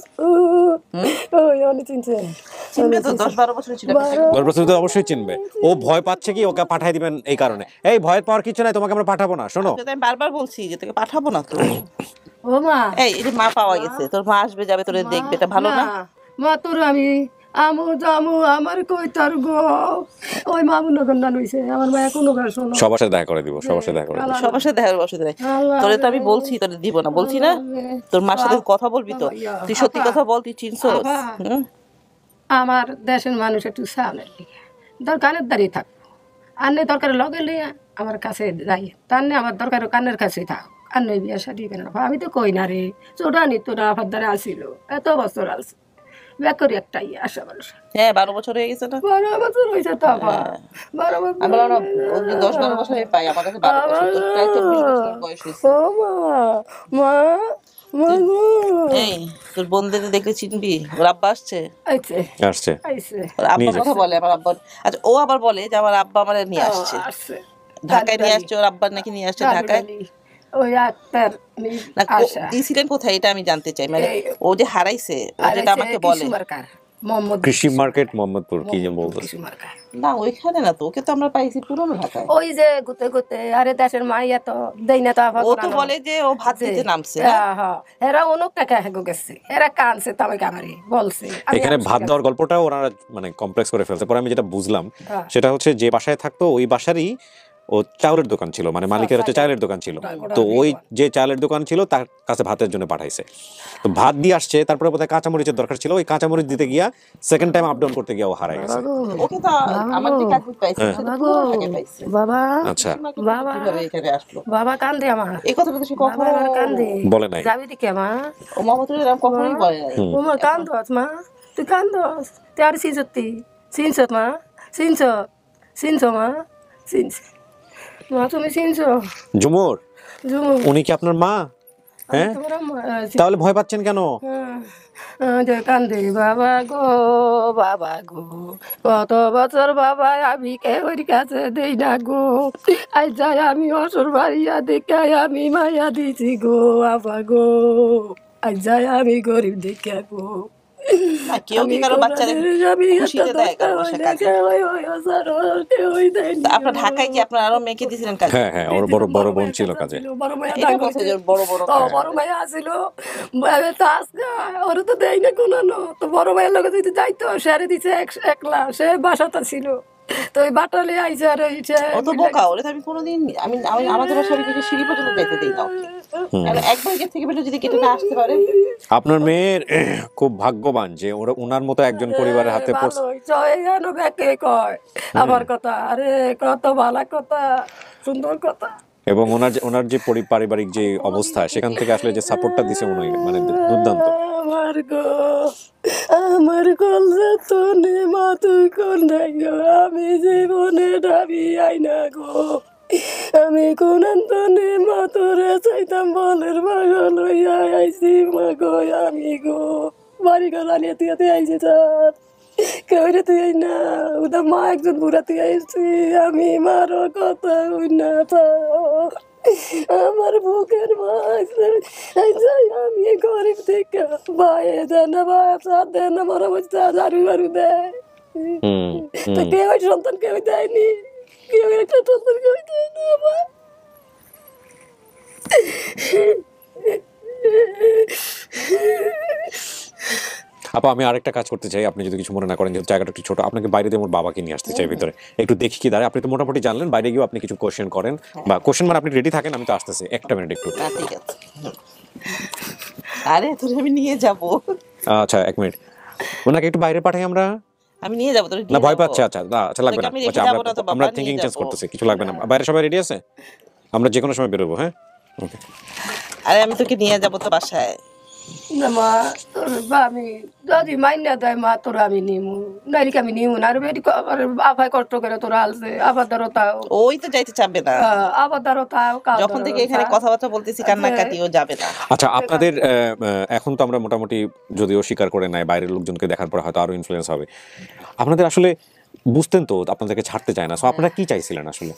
[SPEAKER 6] ওই অনেক চিনছে,
[SPEAKER 2] চিনবে তো, 10-12 বছর ছিল।
[SPEAKER 1] 10 বছর তো অবশ্যই চিনবে। ও ভয় পাচ্ছে কি ওকে পাঠিয়ে দিবেন এই কারণে। এই ভয় পাওয়ার কিছু নাই, তোমাকে আমরা পাঠাবো না। শোনো,
[SPEAKER 2] আমি বারবার বলছি যে তোকে পাঠাবো না। তো
[SPEAKER 6] ও মা,
[SPEAKER 2] এই যে মা পাওয়া গেছে, তোর মা আসবে যাবে, তোরে দেখবে, এটা ভালো না?
[SPEAKER 6] মা তোর আমি আমু জামু আমার কই তার গো, ওই মামু নগর না নইছে আমার মায়া কোনো গান শোনো।
[SPEAKER 1] সবার সাথে দেখা করে দিব, সবার সাথে দেখা করে দিব,
[SPEAKER 2] সবার সাথে দেখা বসে দেয়। তোরে তো আমি বলছি তোরে দিব না, বলছি না? তোর মার সাথে কথা বলবি তো, তুই সত্যি কথা বল, তুই চিনছস?
[SPEAKER 6] আমার দেশের মানুষ একটু সামনের দিকে দরকারের দাঁড়িয়ে থাক, আর নেই দরকার লগে লিয়া আমার কাছে যাই, তার নেই আমার দরকার কানের কাছেই থাক, আর নই বিয়া শাদি কেন। আমি তো কই না রে, চোটানি তোরা আফার দ্বারা আসিল, এত বছর আসছে বেকরি একটা আশা মানুষ।
[SPEAKER 2] হ্যাঁ 12 বছর হয়ে গেছে না?
[SPEAKER 6] 12 বছর হয়েছে তো আবার 12 বছর।
[SPEAKER 2] আমি বললাম 10-12 বছর পাই, আমার কাছে 12 বছর, তোর প্রায় 24 বছর বয়স হয়েছে।
[SPEAKER 6] ও মা, মা
[SPEAKER 2] এই তোর বোনদের দেখলে চিনবি, ওর আব্বা আসছে?
[SPEAKER 1] আসছে,
[SPEAKER 2] ওর আব্বা কথা বলে, আমার আব্বা। আচ্ছা ও আবার বলে যে আমার আব্বা আমার নিয়ে আসছে, ঢাকায় নিয়ে আসছে, ওর আব্বা নাকি নিয়ে আসছে ঢাকায়।
[SPEAKER 6] ওই আক্তার
[SPEAKER 2] দিয়েছিলেন কোথায় এটা আমি জানতে চাই, মানে ও যে হারাইছে ও যেটা আমাকে বলে।
[SPEAKER 1] কৃষি মার্কেট মোহাম্মদপুর, কি যে বলতেছে
[SPEAKER 2] না ওইখানে না তো, ওকে তো আমরা পাইছি পুরনো ঢাকায়।
[SPEAKER 6] ওই যে গুতে গুতে, আরে দেশের মাইয়া তো দেই না তো আবার।
[SPEAKER 2] ও তো বলে যে ও ভাত দিতে নামছে।
[SPEAKER 6] হ্যাঁ এরা অনেক টাকা হেগো গেছে, এরা কানছে তবে কামারি বলছে।
[SPEAKER 1] এখানে ভাত দেওয়ার গল্পটা ওরা মানে কমপ্লেক্স করে ফেলছে। পরে আমি যেটা বুঝলাম সেটা হচ্ছে যে বাসায় থাকতো ওই বাসারই ও চাউলের দোকান ছিল, মানে মালিকের হচ্ছে চালের দোকান ছিল, তো ওই যে চালের দোকান ছিল তার কাছে ভাতের জন্য পাঠাইছে, তো ভাত দিয়ে আসছে, তারপরে বোধহয় কাঁচামরিচের দরকার ছিল, ওই কাঁচামরিচ দিতে গিয়া সেকেন্ড টাইম আপ ডাউন করতে গিয়া ও হারাই গেছে।
[SPEAKER 2] ওকে তো আমার দিকে কাজ পাইছে,
[SPEAKER 6] বাবা
[SPEAKER 1] আচ্ছা
[SPEAKER 6] বাবা
[SPEAKER 2] এখানে আসলো,
[SPEAKER 6] বাবা কান্দে আমার
[SPEAKER 2] এই কথা তো সে কখনো
[SPEAKER 6] কান্দে
[SPEAKER 1] বলে নাই।
[SPEAKER 6] যাবি দিকে মা,
[SPEAKER 2] ও মা তো এরকম কখনোই বলে নাই।
[SPEAKER 6] ও মা কান্দস মা, তুই কান্দস, তুই আর সিনসতি সিনসত মা, সিনস মা, সিনস মা, তুমি চিনছো?
[SPEAKER 1] ঝুমুর, উনি কি আপনার মা? হ্যাঁ, তাহলে ভয় পাচ্ছেন কেন?
[SPEAKER 6] যে কান্দে বাবা গো কত বছর বাবা আমি কেউর কাছে দেই না গো, আজ যাই আমি অসুর বাড়িয়া দেখে আমি মায়া দিছি গো বাবা গো, আজ যাই আমি গরিব দেখে গো।
[SPEAKER 2] কেউ কি কারো বাচ্চাদের খুশিতে দেয় কারো বাসায় কাজে? আপনার ঢাকায় কি আপনার আরো মেয়েকে দিয়েছিলেন কাজে?
[SPEAKER 1] হ্যাঁ হ্যাঁ, ওর বড় বড় বোন ছিল কাজে।
[SPEAKER 6] বড় মায়া
[SPEAKER 2] এটা বলছে যে বড় বড়
[SPEAKER 6] বড় মায়া আসিল, ওর তো দেয় না কোনো, তো বড় মায়ের লোক যদি যাইতো সেরে দিছে একলা, সে বাসাটা ছিল, তো ওই বাটালে আইসে আর
[SPEAKER 2] ও তো বোকা, ওরে তো আমি কোনোদিন আমি আমাদের বাসায় থেকে সিঁড়ি পর্যন্ত যাইতে দিই না ওকে। একবার গেট থেকে বেরো যদি কেটে না আসতে পারে।
[SPEAKER 1] আপনার মেয়ের খুব ভাগ্যবান যে ওনার মতো একজন পরিবারের হাতে পড়ছে।
[SPEAKER 6] আমার কথা, আরে কত ভালো কথা, সুন্দর কথা।
[SPEAKER 1] এবং ওনার যে পারিবারিক যে অবস্থা, সেখান থেকে আসলে যে সাপোর্টটা দিছে উনি, মানে দুর্দান্ত।
[SPEAKER 6] আমার কলজা তো নে মা, তুই কোন নাই গো, আমি জীবনে ডাবি আইনা গো, আমি কোন নে মা, তোরে চাইতাম বলের পাগল হইয়া আইছি মা গো, আমি গো বাড়ি গলানিয়ে তুই আইছি স্যার, কেউ তুই আই না, ওদের মা একজন বুড়া তুই আইছি, আমি মারো কথা হই না, আমার বুকের মা আমি গরিব থেকে ভাইয়ে দেয় না, ভাই দেয় না, মারা বসতে ঝাড়ু মারু দেয়, তো কেউ সন্তান কেউ দেয়নি, কেউ একটা সন্তান কেউ দেয় না আমার।
[SPEAKER 1] আপা, আমি আরেকটা কাজ করতে চাই, আপনি যদি কিছু মনে না করেন, যেহেতু জায়গাটা একটু ছোট, আপনাকে বাইরে দিয়ে আমার বাবাকে নিয়ে আসতে চাই ভিতরে, একটু দেখি কি দাঁড়ায়। আপনি তো মোটামুটি জানলেন, বাইরে গিয়েও আপনি কিছু কোশ্চেন করেন, বা কোশ্চেন মানে আপনি রেডি থাকেন, আমি তো আসতেছি, একটা মিনিট একটু।
[SPEAKER 2] ঠিক আছে, আরে তোর আমি নিয়ে যাব।
[SPEAKER 1] আচ্ছা এক মিনিট, ওনাকে একটু বাইরে পাঠাই আমরা।
[SPEAKER 2] আমি নিয়ে যাব তোর,
[SPEAKER 1] না ভয় পাচ্ছে? আচ্ছা না, আচ্ছা লাগবে না, আচ্ছা আমরা থিংকিং চেঞ্জ করতেছি, কিছু লাগবে না। বাইরে সবাই রেডি আছে, আমরা যে কোনো সময় বেরোবো। হ্যাঁ ওকে।
[SPEAKER 2] আরে আমি তোকে নিয়ে যাব তো বাসায়।
[SPEAKER 6] না মা, তোর আমি যদি মাইনা দেয় মা, তোর আমি নিমু, নাইলে আমি নিমু না, আর বেটি আফায় কষ্ট করে তোর আলছে, আবার ধরো তাও
[SPEAKER 2] ওই তো যাইতে চাবে না,
[SPEAKER 6] আবার ধরো তাও
[SPEAKER 2] যখন থেকে এখানে কথাবার্তা বলতেছি কান্নাকাটিও যাবে না।
[SPEAKER 1] আচ্ছা আপনাদের এখন তো আমরা মোটামুটি যদিও স্বীকার করে নাই, বাইরের লোকজনকে দেখার পর হয়তো আরো ইনফ্লুয়েন্স হবে, আপনাদের আসলে বুঝতেন তো আপনাদেরকে ছাড়তে চায় না, সো আপনারা কি চাইছিলেন আসলে?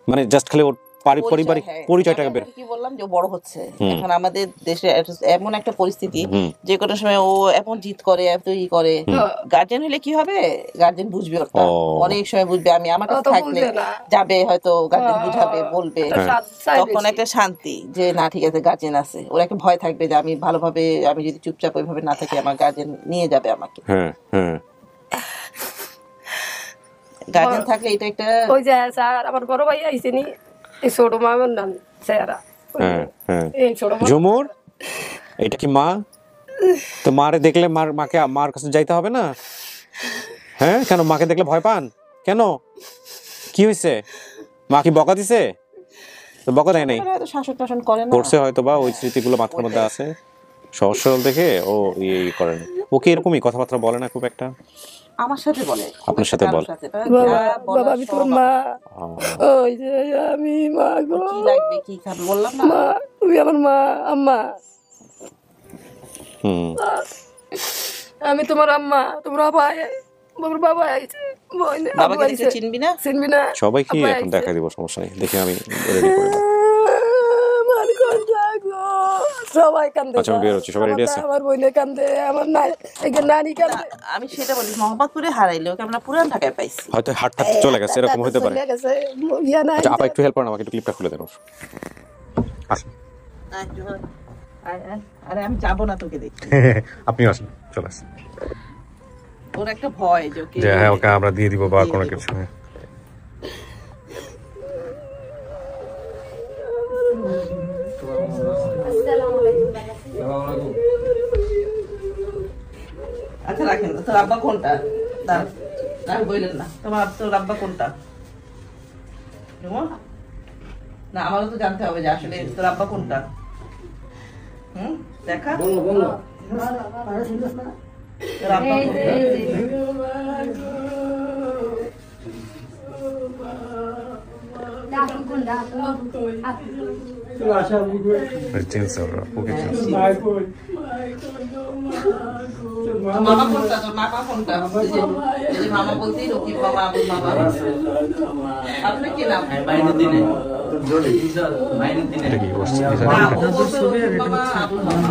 [SPEAKER 1] মানে জাস্ট খালি ওর পারিবারিক পরিচয়টাকে বের,
[SPEAKER 2] কি বললাম যে বড় হচ্ছে এখন আমাদের দেশে এমন একটা পরিস্থিতি, যে কোনো সময় ও এমন জিদ করে, এত ই করে, গার্জেন হলে কি হবে, গার্জেন বুঝবে, ওটা অনেক সময় বুঝবে, আমি আমার কাছে থাকলে যাবে হয়তো, গার্জেন বুঝাবে, বলবে, তখন একটা শান্তি যে না ঠিক আছে গার্জেন আছে, ওরা একটা ভয় থাকবে যে আমি ভালোভাবে, আমি যদি চুপচাপ ওইভাবে না থাকি আমার গার্জেন নিয়ে যাবে আমাকে। গার্জেন থাকলে এটা একটা,
[SPEAKER 6] ওই যে স্যার আমার বড় ভাই আইছে নি, এই ছোট মামার নাম স্যারা, এই ছোট
[SPEAKER 1] ঝুমুর, এটা কি মা? তো মারে দেখলে মাকে মার কাছে যাইতে হবে না? হ্যাঁ কেন, মাকে দেখলে ভয় পান কেন? কি হয়েছে? মা কি বকা দিছে? তো বকা দেয় নাই,
[SPEAKER 2] শাসন টাসন করে না,
[SPEAKER 1] করছে হয়তো, বা ওই স্মৃতিগুলো মাথার মধ্যে আছে, সহজ সরল দেখে ও ইয়ে করে না। ওকে এরকমই কথাবার্তা বলে না খুব একটা?
[SPEAKER 2] আমার সাথে বলে,
[SPEAKER 1] আপনার সাথে বলে?
[SPEAKER 6] বাবা আমি তোর মা, ওই যে আমি মা গো,
[SPEAKER 2] কি লাগবে কি খাবে বললাম না,
[SPEAKER 6] মা তুমি আমার মা, আম্মা, আমি তোমার আম্মা, তোমার বাবা আইছে,
[SPEAKER 2] বাবাকে দেখে চিনবি না?
[SPEAKER 6] চিনবি না?
[SPEAKER 1] সবাইকে এখন দেখা দিব, সমস্যা নেই, দেখে আমি রেডি করে দেব।
[SPEAKER 6] সবাই কান্দে,
[SPEAKER 1] আচ্ছা আমি বের হচ্ছি, সবাই রেডি আছে?
[SPEAKER 6] আমার বোনে কান্দে, আমার নানি কান্দে।
[SPEAKER 2] আমি সেটা বলি, মোহাম্মদপুরে হারাইলে ওকে আমরা পুরান ঢাকায় পাইছি,
[SPEAKER 1] হয়তো হাঁটতে চলে গেছে, এরকম হতে পারে। আচ্ছা আপা একটু হেল্প করেন আমাকে, একটু ক্লিপটা খুলে দেন। আসুন।
[SPEAKER 2] আরে আমি যাবো না তোকে দেখতে,
[SPEAKER 1] আপনি আসুন, চলে আসুন।
[SPEAKER 2] ওর একটা ভয়
[SPEAKER 1] যে হ্যাঁ ওকে আমরা দিয়ে দিব বা কোনো কিছু।
[SPEAKER 2] আচ্ছা রাখেন, তোর আব্বা কোনটা? বললেন না তোর আব্বা কোনটা? না আমারও তো জানতে হবে যে আসলে তোর আব্বা কোনটা। দেখা তোর আব্বা কোনটা?
[SPEAKER 1] চিনছে ওরা, ওকে চিনছে।
[SPEAKER 2] মামা কোনটা, তোর মামা কোনটা? এই যে মামা বলতেই রকিব মামা, আবুল মামা। আপনার কি নাম?
[SPEAKER 11] মাইনুদ্দিনে মাইনুদ্দিনে
[SPEAKER 1] এটা কি বসছে?
[SPEAKER 2] মামা আবুল মামা।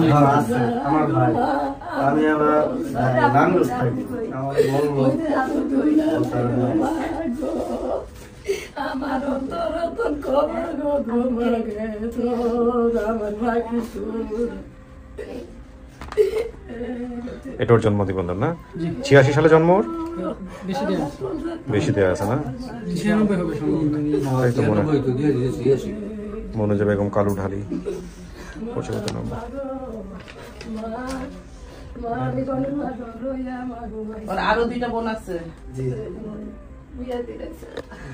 [SPEAKER 4] আমার ভাই, আমি আবার নাঙ্গলস থাকি, আমার বলবো
[SPEAKER 6] আমার অন্তর অন্তর খবর গো তোমাকে আমার ভাই
[SPEAKER 1] এটা ওর জন্ম নিবন্ধন না? 86 সালে জন্ম ওর? বেশি দেওয়া আছে না?
[SPEAKER 8] 96 হবে সম্ভবত।
[SPEAKER 1] তাই তো মনে হয়। মনোজা বেগম কালু ঢালি, 95 নম্বর।
[SPEAKER 2] ওর আরো 2টা বোন আছে।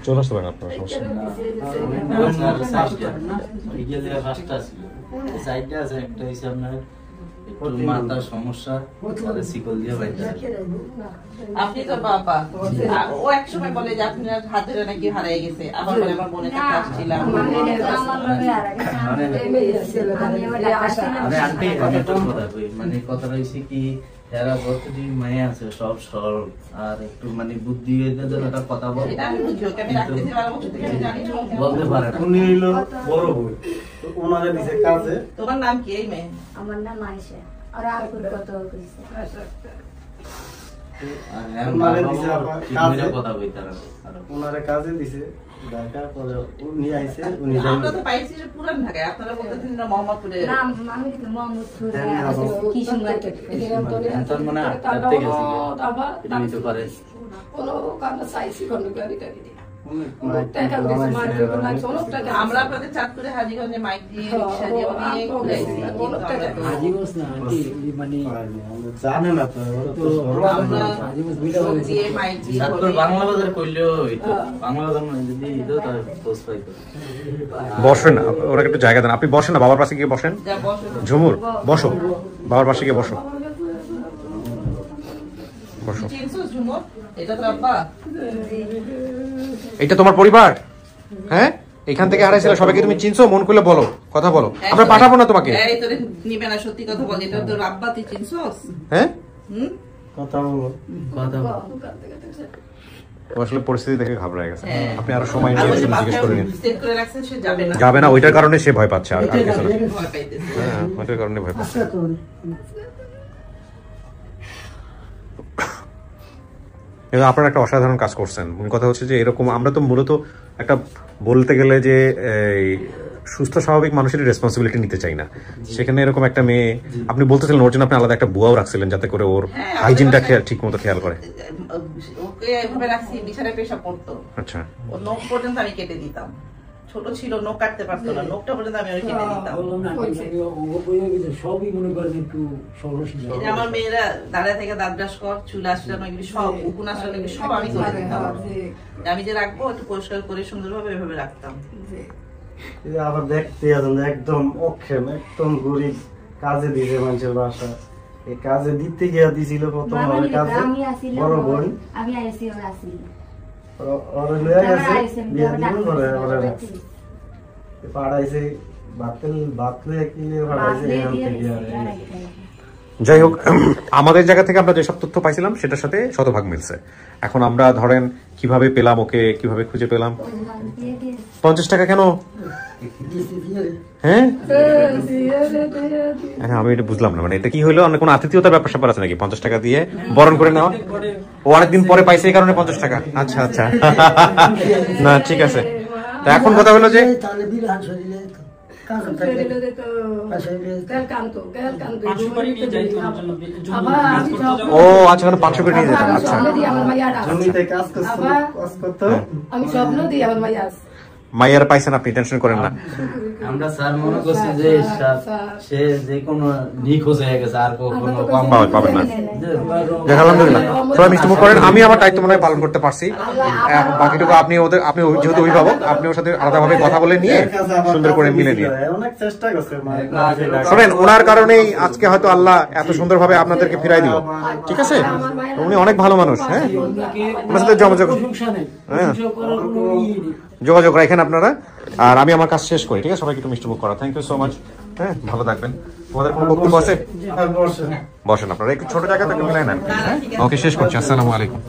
[SPEAKER 1] চলে আসতে পারেন আপনার, সমস্যা নেই।
[SPEAKER 11] মাথার সমস্যা, শিকল দিয়ে বাইতে।
[SPEAKER 2] আপনি তো বাবা, ও একসময় বলে যে আপনার হাত ধরে নাকি হারিয়ে গেছে, আবার বলে আমার বোনের কাছে আসছিলাম।
[SPEAKER 11] মানে কথা রয়েছে কি, এরা যতটি মেয়ে আছে সব সরল আর একটু মানে বুদ্ধি একটা কথা বলে বলতে পারে না।
[SPEAKER 4] উনি হইলো বড় বই, তো ওনারে দিছে কাজে।
[SPEAKER 2] তোমার নাম কি? এই মেয়ে
[SPEAKER 7] আমার নাম আয়েশা। আর আপুর কত কইছে
[SPEAKER 4] ওনারে দিছে আবার কাজে,
[SPEAKER 11] কথা বলতে না,
[SPEAKER 4] ওনারে কাজে দিছে। ঢাকার পরে উনি আইছে, উনি
[SPEAKER 2] আমরা তো পাইছি যে পুরান ঢাকায়, আপনারা বলতেছেন না মোহাম্মদপুরে।
[SPEAKER 7] না আমি তো মোহাম্মদপুর কি সুমার্কেট
[SPEAKER 11] এখন মানে আটটাতে গেছি এটা নিতে পারে।
[SPEAKER 6] কোনো কারণ চাইছি কোনো গাড়ি টাড়ি দিয়ে
[SPEAKER 2] আমরা আপনাদের চাঁদপুরে হাজীগঞ্জে মাইক দিয়ে রিক্সা দিয়ে অনেক ঘুরাইছি।
[SPEAKER 4] জানে না তো,
[SPEAKER 11] বাংলা বাজার করলেও বাংলা বাজার যদি তাহলে খোঁজ পাইতো।
[SPEAKER 1] বসেন, ওরা একটু জায়গা দেন। আপনি বসেন না, বাবার পাশে গিয়ে বসেন। ঝুমুর বসো, বাবার পাশে গিয়ে বসো, বসো।
[SPEAKER 2] এটা তো আব্বা,
[SPEAKER 1] এটা তোমার পরিবার? হ্যাঁ, এখান থেকে হারাইছিল সবাইকে তুমি চিনছো? মন খুলে বলো, কথা বলো, আমরা পাঠাবো না তোমাকে।
[SPEAKER 2] এই তোরে নিবে না, সত্যি কথা বল। এটা তোর আব্বা, তুই চিনছস?
[SPEAKER 1] হ্যাঁ,
[SPEAKER 4] কথা বলবো,
[SPEAKER 11] কথা
[SPEAKER 1] আসলে পরিস্থিতি দেখে ঘাবড়ে গেছে। আপনি আরো সময় নিয়ে জিজ্ঞেস করে নিন।
[SPEAKER 2] সেট করে রাখছেন, সে যাবে না।
[SPEAKER 1] যাবে না, ওইটার কারণে সে ভয় পাচ্ছে। আর কিছু না।
[SPEAKER 2] ভয় পাইতেছে।
[SPEAKER 1] হ্যাঁ, ওইটার কারণে ভয় পাচ্ছে। আপনারা একটা অসাধারণ কাজ করছেন। মূল কথা হচ্ছে যে এরকম আমরা তো মূলত একটা বলতে গেলে যে সুস্থ স্বাভাবিক মানুষের রেসপন্সিবিলিটি নিতে চাই না। সেখানে এরকম একটা মেয়ে, আপনি বলতেছিলেন ওর জন্য আপনি আলাদা একটা বুয়াও রাখছিলেন যাতে করে ওর হাইজিনটা ঠিক মতো খেয়াল করে।
[SPEAKER 2] ওকে এভাবে রাখছি, বিছানায় পেশাব করতো।
[SPEAKER 1] আচ্ছা,
[SPEAKER 2] ওর নখ পর্যন্ত আমি কেটে দিতাম। ছোট ছিল, নখ কাটতে পারতো না, নখটা পর্যন্ত আমি ওর কেটে দিতাম।
[SPEAKER 9] সবই মনে করেন একটু সহজ।
[SPEAKER 2] আমার মেয়েরা দাঁড়ায় থেকে দাঁত ব্রাশ কর, চুল আসানো, এগুলি সব, উকুন আসানো, এগুলি সব আমি করে দিতাম। আমি যে রাখবো একটু পরিষ্কার করে সুন্দরভাবে এভাবে রাখতাম।
[SPEAKER 4] আবার দেখতে একদম অক্ষম, একদম গরিব, কাজে দিছে মানুষের বাসা। এই কাজে দিতে গিয়া দিছিল প্রথম কাজে বড় বোন,
[SPEAKER 7] আমি আইছি ওর আসি
[SPEAKER 4] ওরে লইয়া গেছে বিয়া দিল, ওরে রাখছে পাড়াইছে, বাতলে কিনে পাড়াইছে।
[SPEAKER 1] যাই হোক, আমাদের জায়গা থেকে আমরা যেসব তথ্য পাইছিলাম সেটার সাথে শতভাগ মিলছে। এখন আমরা ধরেন কিভাবে পেলাম ওকে, কিভাবে খুঁজে পেলাম। 50 টাকা কেন? হ্যাঁ, আমি এটা বুঝলাম না, মানে এটা কি হইলো? অন্য কোনো আতিথ্যতার ব্যাপার স্যাপার আছে নাকি 50 টাকা দিয়ে বরণ করে নেওয়া? ও অনেকদিন পরে পাইছে এই কারণে 50 টাকা। আচ্ছা আচ্ছা, না ঠিক আছে। তা এখন কথা হলো যে ও আচ্ছা, 500 করে নিয়ে যেতাম। আচ্ছা,
[SPEAKER 6] আমি স্বপ্ন দিই আমার মাইয়া
[SPEAKER 1] মাইয়ার পাইছেন আপনি, টেনশন করেন না।
[SPEAKER 11] আমরা স্যার মনে করছি যে সে যে কোনো নিখোঁজ হয়ে গেছে, আর কখনো কম
[SPEAKER 1] পাবেন না। আলহামদুলিল্লাহ, সবাই মিষ্টিমুখ করেন। আমি আমার দায়িত্ব মনে হয় পালন করতে পারছি। বাকিটুকু আপনি যেহেতু অভিভাবক, আপনি ওর সাথে আলাদাভাবে কথা বলে নিয়ে সুন্দর করে মিলে নিয়ে শোনেন। ওনার কারণেই আজকে হয়তো আল্লাহ এত সুন্দরভাবে আপনাদেরকে ফিরাই দিল। ঠিক আছে, উনি অনেক ভালো মানুষ। হ্যাঁ, ওনার সাথে জমা যোগাযোগ রাখেন আপনারা। আর আমি আমার কাজ শেষ করি, ঠিক আছে? সবাইকে একটু মিষ্টি মুখ করা। Thank you so much. হ্যাঁ, ভালো থাকবেন। তোমাদের কোনো বক্তব্য আছে? বসেন আপনারা, একটু ছোট জায়গা থেকে মিলাই নেন। ওকে, শেষ করছি। আসসালামু আলাইকুম।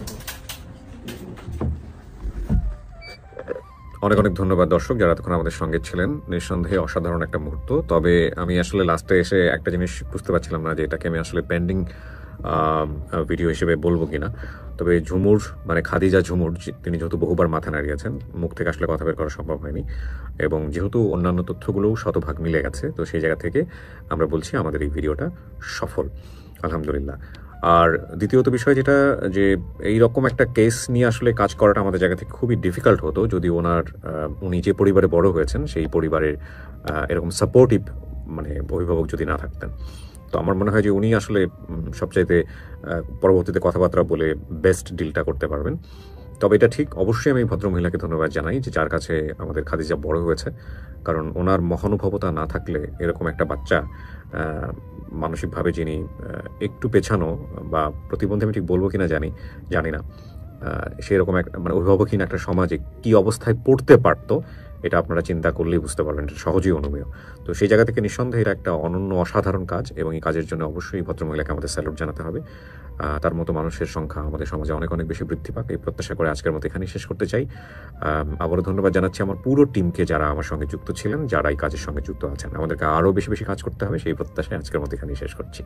[SPEAKER 1] অনেক অনেক ধন্যবাদ দর্শক যারা এতক্ষণ আমাদের সঙ্গে ছিলেন। নিঃসন্দেহে অসাধারণ একটা মুহূর্ত। তবে আমি আসলে লাস্টে এসে একটা জিনিস বুঝতে পারছিলাম না যে এটাকে আমি আসলে পেন্ডিং ভিডিও হিসেবে বলবো কিনা। তবে ঝুমুর মানে খাদিজা ঝুমুর, তিনি যেহেতু বহুবার মাথা নাড়িয়েছেন, মুখ থেকে আসলে কথা বের করা সম্ভব হয়নি, এবং যেহেতু অন্যান্য তথ্যগুলোও শতভাগ মিলে গেছে, তো সেই জায়গা থেকে আমরা বলছি আমাদের এই ভিডিওটা সফল, আলহামদুলিল্লাহ। আর দ্বিতীয়ত বিষয় যেটা, যে এই রকম একটা কেস নিয়ে আসলে কাজ করাটা আমাদের জায়গা থেকে খুবই ডিফিকাল্ট হতো যদি উনি যে পরিবারে বড় হয়েছেন সেই পরিবারের এরকম সাপোর্টিভ মানে অভিভাবক যদি না থাকতেন। তো আমার মনে হয় যে উনি আসলে সবচাইতে পরবর্তীতে কথাবার্তা বলে বেস্ট ডিলটা করতে পারবেন। তবে এটা ঠিক, অবশ্যই আমি ভদ্রমহিলাকে ধন্যবাদ জানাই যে যার কাছে আমাদের খাদিজা বড় হয়েছে, কারণ ওনার মহানুভবতা না থাকলে এরকম একটা বাচ্চা মানসিকভাবে যিনি একটু পেছানো বা প্রতিবন্ধী, আমি ঠিক বলবো কিনা জানি না, সেরকম মানে অভিভাবকহীন একটা সমাজে কি অবস্থায় পড়তে পারতো, এটা আপনারা চিন্তা করলেই বুঝতে পারবেন, এটা সহজেই অনুমেয়। তো সেই জায়গা থেকে নিঃসন্দেহে এটা একটা অনন্য অসাধারণ কাজ, এবং এই কাজের জন্য অবশ্যই ভদ্রমহিলাকে আমাদের স্যালুট জানাতে হবে। তার মতো মানুষের সংখ্যা আমাদের সমাজে অনেক অনেক বেশি বৃদ্ধি পাক, এই প্রত্যাশা করে আজকের মতো এখানেই শেষ করতে চাই। আবারও ধন্যবাদ জানাচ্ছি আমার পুরো টিমকে যারা আমার সঙ্গে যুক্ত ছিলেন, যারা এই কাজের সঙ্গে যুক্ত আছেন। আমাদেরকে আরও বেশি বেশি কাজ করতে হবে, সেই প্রত্যাশায় আজকের মতো এখানেই শেষ করছি।